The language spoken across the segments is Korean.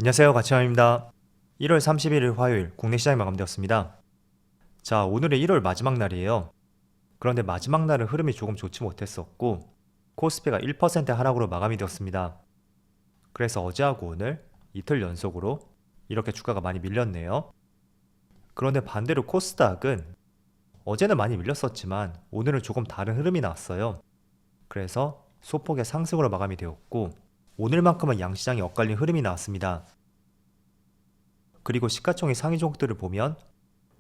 안녕하세요, 가치환입니다. 1월 31일 화요일 국내 시장이 마감되었습니다. 자, 오늘이 1월 마지막 날이에요. 그런데 마지막 날은 흐름이 조금 좋지 못했었고 코스피가 1% 하락으로 마감이 되었습니다. 그래서 어제하고 오늘 이틀 연속으로 이렇게 주가가 많이 밀렸네요. 그런데 반대로 코스닥은 어제는 많이 밀렸었지만 오늘은 조금 다른 흐름이 나왔어요. 그래서 소폭의 상승으로 마감이 되었고 오늘만큼은 양시장이 엇갈린 흐름이 나왔습니다. 그리고 시가총액 상위 종목들을 보면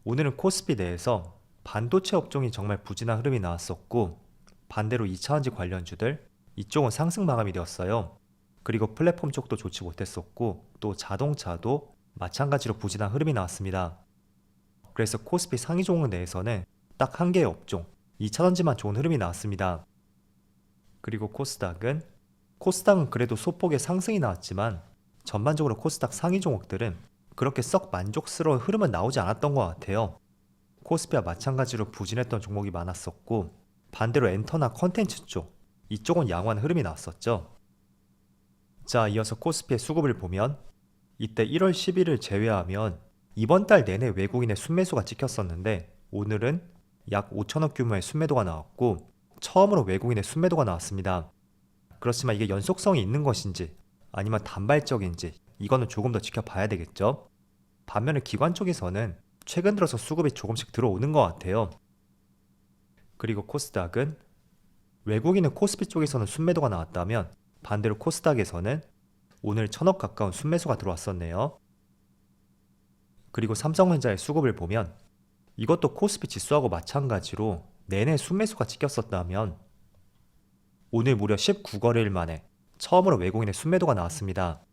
오늘은 코스피 내에서 반도체 업종이 정말 부진한 흐름이 나왔었고 반대로 2차전지 관련주들 이쪽은 상승 마감이 되었어요. 그리고 플랫폼 쪽도 좋지 못했었고 또 자동차도 마찬가지로 부진한 흐름이 나왔습니다. 그래서 코스피 상위 종목 내에서는 딱 한 개의 업종 2차전지만 좋은 흐름이 나왔습니다. 그리고 코스닥은 그래도 소폭의 상승이 나왔지만 전반적으로 코스닥 상위 종목들은 그렇게 썩 만족스러운 흐름은 나오지 않았던 것 같아요. 코스피와 마찬가지로 부진했던 종목이 많았었고 반대로 엔터나 컨텐츠 쪽 이쪽은 양호한 흐름이 나왔었죠. 자, 이어서 코스피의 수급을 보면 이때 1월 10일을 제외하면 이번 달 내내 외국인의 순매수가 찍혔었는데 오늘은 약 5천억 규모의 순매도가 나왔고 처음으로 외국인의 순매도가 나왔습니다. 그렇지만 이게 연속성이 있는 것인지 아니면 단발적인지 이거는 조금 더 지켜봐야 되겠죠. 반면에 기관 쪽에서는 최근 들어서 수급이 조금씩 들어오는 것 같아요. 그리고 코스닥은 외국인은 코스피 쪽에서는 순매도가 나왔다면 반대로 코스닥에서는 오늘 1,000억 가까운 순매수가 들어왔었네요. 그리고 삼성전자의 수급을 보면 이것도 코스피 지수하고 마찬가지로 내내 순매수가 찍혔었다면 오늘 무려 19거래일 만에 처음으로 외국인의 순매도가 나왔습니다.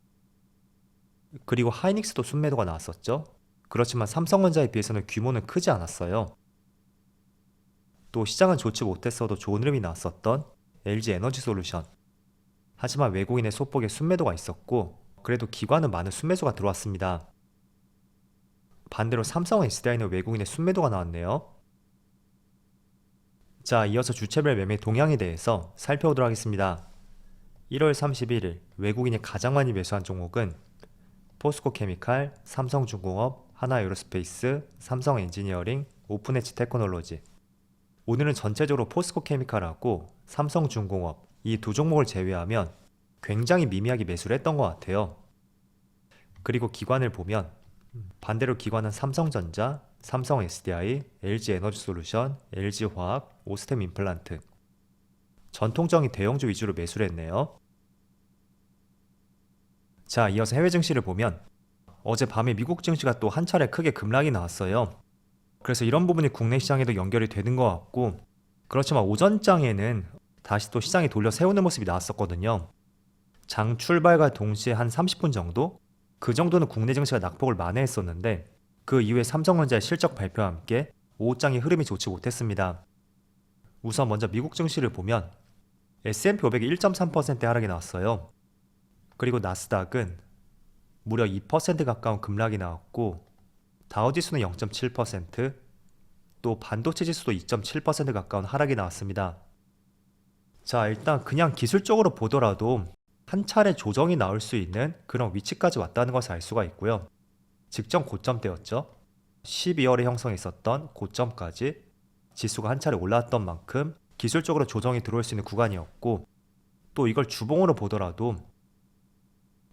그리고 하이닉스도 순매도가 나왔었죠. 그렇지만 삼성전자에 비해서는 규모는 크지 않았어요. 또 시장은 좋지 못했어도 좋은 흐름이 나왔었던 LG에너지솔루션. 하지만 외국인의 소폭의 순매도가 있었고 그래도 기관은 많은 순매수가 들어왔습니다. 반대로 삼성 SDI는 외국인의 순매도가 나왔네요. 자, 이어서 주체별 매매 동향에 대해서 살펴보도록 하겠습니다. 1월 31일 외국인이 가장 많이 매수한 종목은 포스코케미칼, 삼성중공업, 하나에어로스페이스, 삼성엔지니어링, 오픈엣지 테크놀로지. 오늘은 전체적으로 포스코케미칼하고 삼성중공업 이 두 종목을 제외하면 굉장히 미미하게 매수를 했던 것 같아요. 그리고 기관을 보면 반대로 기관은 삼성전자, 삼성 SDI, LG에너지솔루션, LG화학, 오스템 임플란트 전통적인 대형주 위주로 매수를 했네요. 자, 이어서 해외 증시를 보면 어젯밤에 미국 증시가 또 한 차례 크게 급락이 나왔어요. 그래서 이런 부분이 국내 시장에도 연결이 되는 것 같고 그렇지만 오전장에는 다시 또 시장이 돌려 세우는 모습이 나왔었거든요. 장 출발과 동시에 한 30분 정도? 그 정도는 국내 증시가 낙폭을 만회했었는데 그 이후에 삼성전자의 실적 발표와 함께 오후장의 흐름이 좋지 못했습니다. 우선 먼저 미국 증시를 보면 S&P 500이 1.3% 하락이 나왔어요. 그리고 나스닥은 무려 2% 가까운 급락이 나왔고 다우지수는 0.7%, 또 반도체 지수도 2.7% 가까운 하락이 나왔습니다. 자, 일단 그냥 기술적으로 보더라도 한 차례 조정이 나올 수 있는 그런 위치까지 왔다는 것을 알 수가 있고요. 직전 고점대였죠. 12월에 형성했었던 고점까지 지수가 한 차례 올라왔던 만큼 기술적으로 조정이 들어올 수 있는 구간이었고 또 이걸 주봉으로 보더라도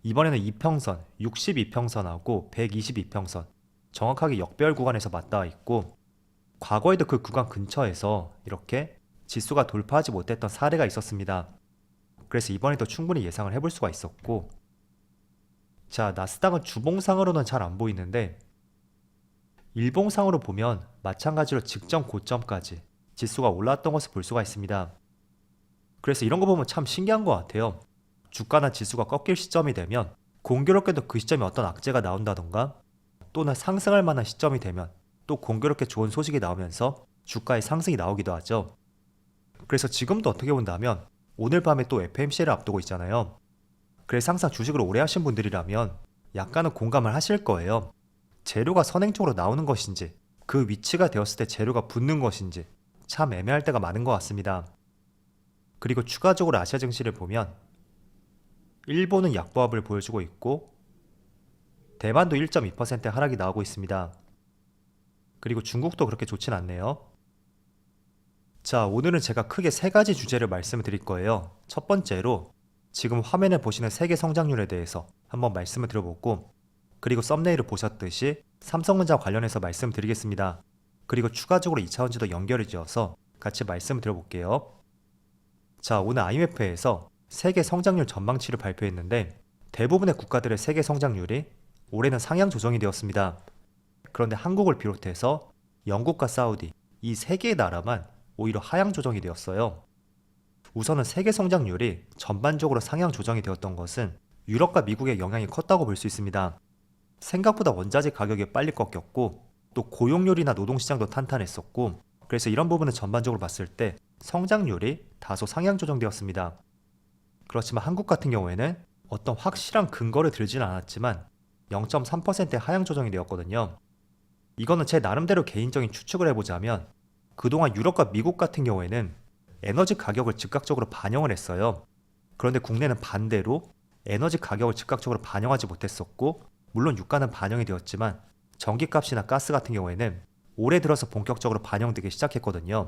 이번에는 이평선, 62평선하고 122평선 정확하게 역배열 구간에서 맞닿아 있고 과거에도 그 구간 근처에서 이렇게 지수가 돌파하지 못했던 사례가 있었습니다. 그래서 이번에도 충분히 예상을 해볼 수가 있었고 자, 나스닥은 주봉상으로는 잘 안 보이는데 일봉상으로 보면 마찬가지로 직전 고점까지 지수가 올라왔던 것을 볼 수가 있습니다. 그래서 이런 거 보면 참 신기한 것 같아요. 주가나 지수가 꺾일 시점이 되면 공교롭게도 그 시점에 어떤 악재가 나온다던가 또는 상승할 만한 시점이 되면 또 공교롭게 좋은 소식이 나오면서 주가의 상승이 나오기도 하죠. 그래서 지금도 어떻게 본다면 오늘 밤에 또 FMC를 앞두고 있잖아요. 그래서 항상 주식을 오래 하신 분들이라면 약간은 공감을 하실 거예요. 재료가 선행적으로 나오는 것인지 그 위치가 되었을 때 재료가 붙는 것인지 참 애매할 때가 많은 것 같습니다. 그리고 추가적으로 아시아 증시를 보면 일본은 약보합을 보여주고 있고 대만도 1.2% 하락이 나오고 있습니다. 그리고 중국도 그렇게 좋진 않네요. 자, 오늘은 제가 크게 세 가지 주제를 말씀을 드릴 거예요. 첫 번째로 지금 화면에 보시는 세계 성장률에 대해서 한번 말씀을 드려보고, 그리고 썸네일을 보셨듯이 삼성전자 관련해서 말씀드리겠습니다. 그리고 추가적으로 2차원지도 연결을 지어서 같이 말씀을 드려볼게요. 자, 오늘 IMF에서 세계 성장률 전망치를 발표했는데 대부분의 국가들의 세계 성장률이 올해는 상향 조정이 되었습니다. 그런데 한국을 비롯해서 영국과 사우디, 이 세 개의 나라만 오히려 하향 조정이 되었어요. 우선은 세계 성장률이 전반적으로 상향 조정이 되었던 것은 유럽과 미국의 영향이 컸다고 볼 수 있습니다. 생각보다 원자재 가격이 빨리 꺾였고, 또 고용률이나 노동시장도 탄탄했었고, 그래서 이런 부분은 전반적으로 봤을 때 성장률이 다소 상향 조정되었습니다. 그렇지만 한국 같은 경우에는 어떤 확실한 근거를 들지는 않았지만 0.3%의 하향 조정이 되었거든요. 이거는 제 나름대로 개인적인 추측을 해보자면 그동안 유럽과 미국 같은 경우에는 에너지 가격을 즉각적으로 반영을 했어요. 그런데 국내는 반대로 에너지 가격을 즉각적으로 반영하지 못했었고, 물론 유가는 반영이 되었지만 전기값이나 가스 같은 경우에는 올해 들어서 본격적으로 반영되기 시작했거든요.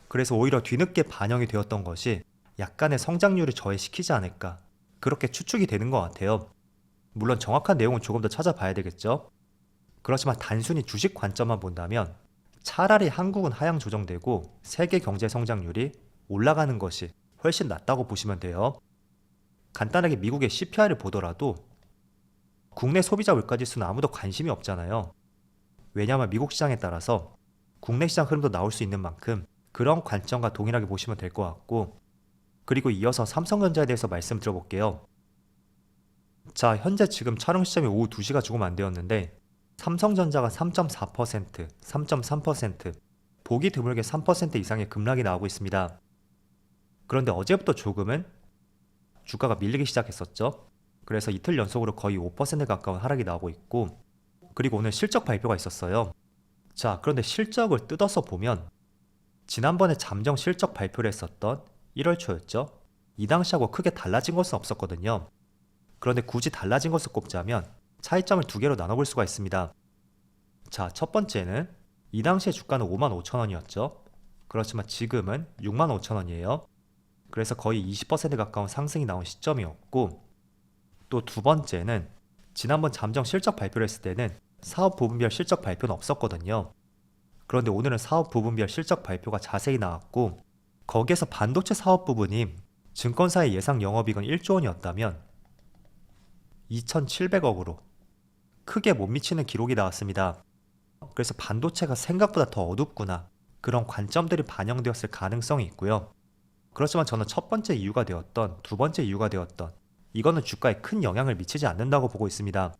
그래서 오히려 뒤늦게 반영이 되었던 것이 약간의 성장률을 저해시키지 않을까, 그렇게 추측이 되는 것 같아요. 물론 정확한 내용은 조금 더 찾아봐야 되겠죠. 그렇지만 단순히 주식 관점만 본다면 차라리 한국은 하향 조정되고 세계 경제 성장률이 올라가는 것이 훨씬 낫다고 보시면 돼요. 간단하게 미국의 CPI를 보더라도 국내 소비자 물가지수는 아무도 관심이 없잖아요. 왜냐하면 미국 시장에 따라서 국내 시장 흐름도 나올 수 있는 만큼 그런 관점과 동일하게 보시면 될 것 같고, 그리고 이어서 삼성전자에 대해서 말씀드려볼게요. 자, 현재 지금 촬영 시점이 오후 2시가 조금 안 되었는데 삼성전자가 3.4%, 3.3%, 보기 드물게 3% 이상의 급락이 나오고 있습니다. 그런데 어제부터 조금은 주가가 밀리기 시작했었죠. 그래서 이틀 연속으로 거의 5% 가까운 하락이 나오고 있고, 그리고 오늘 실적 발표가 있었어요. 자, 그런데 실적을 뜯어서 보면 지난번에 잠정 실적 발표를 했었던 1월 초였죠. 이 당시하고 크게 달라진 것은 없었거든요. 그런데 굳이 달라진 것을 꼽자면 차이점을 두 개로 나눠볼 수가 있습니다. 자, 첫 번째는 이 당시의 주가는 55,000원이었죠. 그렇지만 지금은 65,000원이에요. 그래서 거의 20% 가까운 상승이 나온 시점이었고, 또 두 번째는 지난번 잠정 실적 발표를 했을 때는 사업 부분별 실적 발표는 없었거든요. 그런데 오늘은 사업 부분별 실적 발표가 자세히 나왔고, 거기에서 반도체 사업 부분이 증권사의 예상 영업이익은 1조 원이었다면 2,700억으로 크게 못 미치는 기록이 나왔습니다. 그래서 반도체가 생각보다 더 어둡구나, 그런 관점들이 반영되었을 가능성이 있고요. 그렇지만 저는 첫 번째 이유가 되었던, 두 번째 이유가 되었던, 이거는 주가에 큰 영향을 미치지 않는다고 보고 있습니다.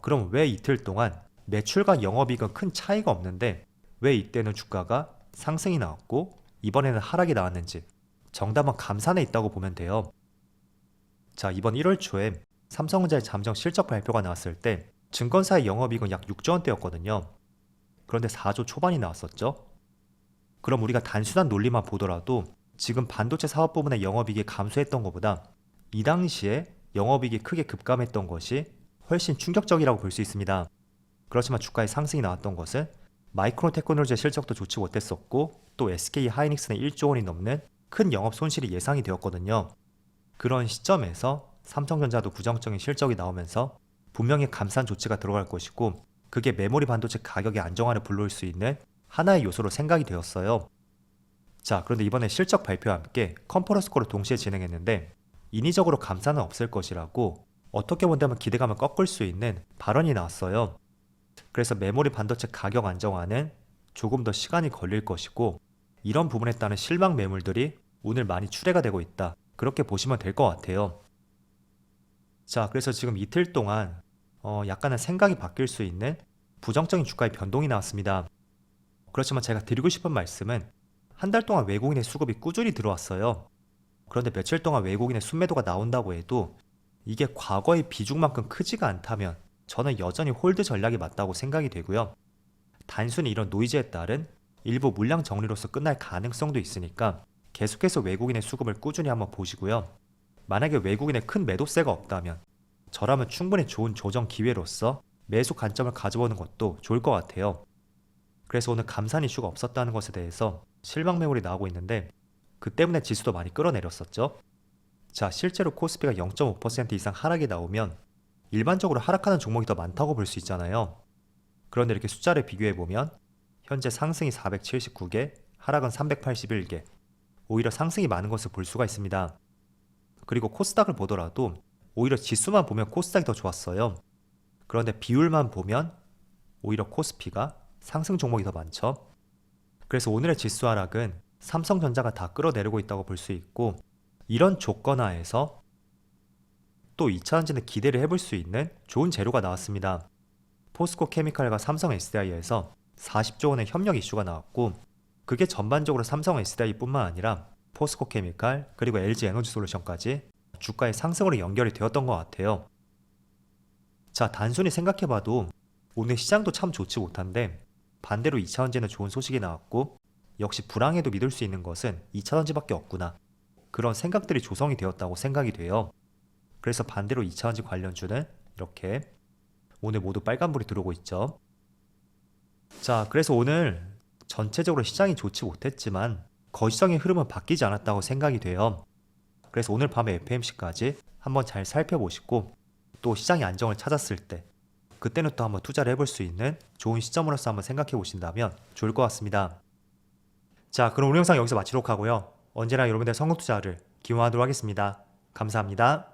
그럼 왜 이틀 동안 매출과 영업이익은 큰 차이가 없는데 왜 이때는 주가가 상승이 나왔고 이번에는 하락이 나왔는지, 정답은 감산에 있다고 보면 돼요. 자, 이번 1월 초에 삼성전자의 잠정 실적 발표가 나왔을 때 증권사의 영업이익은 약 6조 원대였거든요. 그런데 4조 초반이 나왔었죠. 그럼 우리가 단순한 논리만 보더라도 지금 반도체 사업 부분의 영업이익이 감소했던 것보다 이 당시에 영업이익이 크게 급감했던 것이 훨씬 충격적이라고 볼 수 있습니다. 그렇지만 주가의 상승이 나왔던 것은 마이크론 테크놀로지의 실적도 좋지 못했었고, 또 SK 하이닉스는 1조 원이 넘는 큰 영업 손실이 예상이 되었거든요. 그런 시점에서 삼성전자도 부정적인 실적이 나오면서 분명히 감산 조치가 들어갈 것이고, 그게 메모리 반도체 가격의 안정화를 불러올 수 있는 하나의 요소로 생각이 되었어요. 자, 그런데 이번에 실적 발표와 함께 컨퍼런스 콜을 동시에 진행했는데 인위적으로 감산은 없을 것이라고, 어떻게 본다면 기대감을 꺾을 수 있는 발언이 나왔어요. 그래서 메모리 반도체 가격 안정화는 조금 더 시간이 걸릴 것이고, 이런 부분에 따른 실망 매물들이 오늘 많이 출회가 되고 있다, 그렇게 보시면 될 것 같아요. 자, 그래서 지금 이틀 동안 약간은 생각이 바뀔 수 있는 부정적인 주가의 변동이 나왔습니다. 그렇지만 제가 드리고 싶은 말씀은 한 달 동안 외국인의 수급이 꾸준히 들어왔어요. 그런데 며칠 동안 외국인의 순매도가 나온다고 해도 이게 과거의 비중만큼 크지가 않다면 저는 여전히 홀드 전략이 맞다고 생각이 되고요. 단순히 이런 노이즈에 따른 일부 물량 정리로서 끝날 가능성도 있으니까 계속해서 외국인의 수급을 꾸준히 한번 보시고요. 만약에 외국인의 큰 매도세가 없다면 저라면 충분히 좋은 조정 기회로서 매수 관점을 가져보는 것도 좋을 것 같아요. 그래서 오늘 감산 이슈가 없었다는 것에 대해서 실망 매물이 나오고 있는데 그 때문에 지수도 많이 끌어내렸었죠. 자, 실제로 코스피가 0.5% 이상 하락이 나오면 일반적으로 하락하는 종목이 더 많다고 볼 수 있잖아요. 그런데 이렇게 숫자를 비교해보면 현재 상승이 479개, 하락은 381개, 오히려 상승이 많은 것을 볼 수가 있습니다. 그리고 코스닥을 보더라도 오히려 지수만 보면 코스닥이 더 좋았어요. 그런데 비율만 보면 오히려 코스피가 상승 종목이 더 많죠. 그래서 오늘의 지수 하락은 삼성전자가 다 끌어내리고 있다고 볼 수 있고, 이런 조건 하에서 또 2차전지는 기대를 해볼 수 있는 좋은 재료가 나왔습니다. 포스코 케미칼과 삼성 SDI에서 40조 원의 협력 이슈가 나왔고, 그게 전반적으로 삼성 SDI뿐만 아니라 포스코 케미칼 그리고 LG 에너지 솔루션까지 주가의 상승으로 연결이 되었던 것 같아요. 자, 단순히 생각해봐도 오늘 시장도 참 좋지 못한데 반대로 2차전지는 좋은 소식이 나왔고, 역시 불황에도 믿을 수 있는 것은 2차전지밖에 없구나, 그런 생각들이 조성이 되었다고 생각이 돼요. 그래서 반대로 2차전지 관련주는 이렇게 오늘 모두 빨간불이 들어오고 있죠. 자, 그래서 오늘 전체적으로 시장이 좋지 못했지만 거시적인 흐름은 바뀌지 않았다고 생각이 돼요. 그래서 오늘 밤에 FMC까지 한번 잘 살펴보시고, 또 시장이 안정을 찾았을 때 그때는 또 한번 투자를 해볼 수 있는 좋은 시점으로서 한번 생각해 보신다면 좋을 것 같습니다. 자, 그럼 오늘 영상 여기서 마치도록 하고요. 언제나 여러분들의 성공 투자를 기원하도록 하겠습니다. 감사합니다.